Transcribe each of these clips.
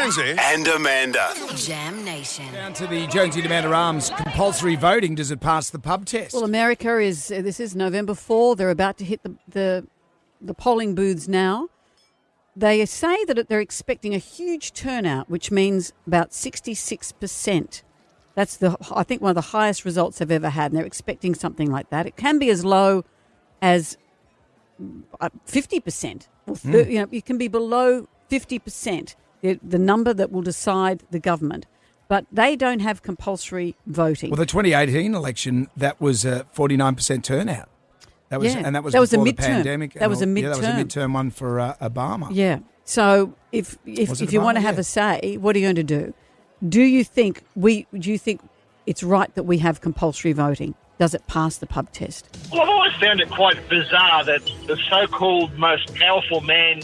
Jonesy and Amanda. Jam Nation. Down to the Jonesy and Amanda Arms compulsory voting. Does it pass the pub test? Well, America this is November 4. They're about to hit the polling booths now. They say that they're expecting a huge turnout, which means about 66%. That's I think one of the highest results they've ever had, and they're expecting something like that. It can be as low as 50%. It can be below 50%, the number that will decide the government. But they don't have compulsory voting. Well, the 2018 election, that was a 49% turnout. That was before the pandemic. That was a midterm. Yeah, that was a midterm one for Obama. Yeah. So if you want to have a say, what are you going to do? Do you think it's right that we have compulsory voting? Does it pass the pub test? Well, I've always found it quite bizarre that the so-called most powerful man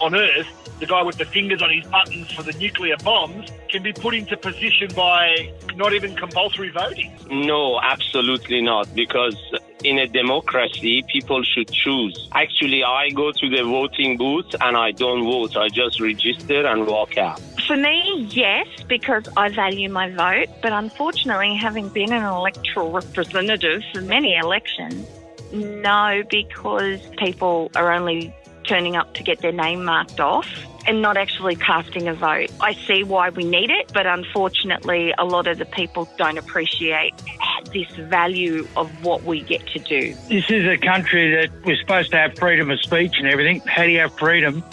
on Earth, the guy with the fingers on his buttons for the nuclear bombs, can be put into position by not even compulsory voting. No, absolutely not, because in a democracy, people should choose. Actually, I go to the voting booth and I don't vote. I just register and walk out. For me, yes, because I value my vote. But unfortunately, having been an electoral representative for many elections, no, because people are only turning up to get their name marked off and not actually casting a vote. I see why we need it, but unfortunately, a lot of the people don't appreciate this value of what we get to do. This is a country that we're supposed to have freedom of speech and everything. How do you have freedom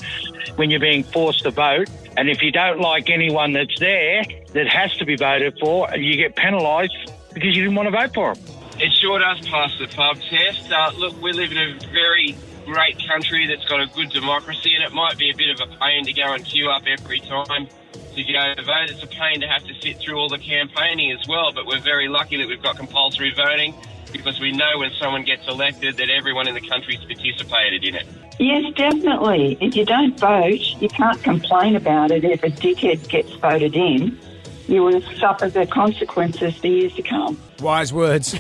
when you're being forced to vote? And if you don't like anyone that's there that has to be voted for, you get penalised because you didn't want to vote for them. It sure does pass the pub test. Look, we live in a very great country that's got a good democracy, and it might be a bit of a pain to go and queue up every time to go to vote. It's a pain to have to sit through all the campaigning as well, but we're very lucky that we've got compulsory voting because we know when someone gets elected that everyone in the country's participated in it. Yes, definitely. If you don't vote, you can't complain about it if a dickhead gets voted in. You will suffer the consequences for years to come. Wise words.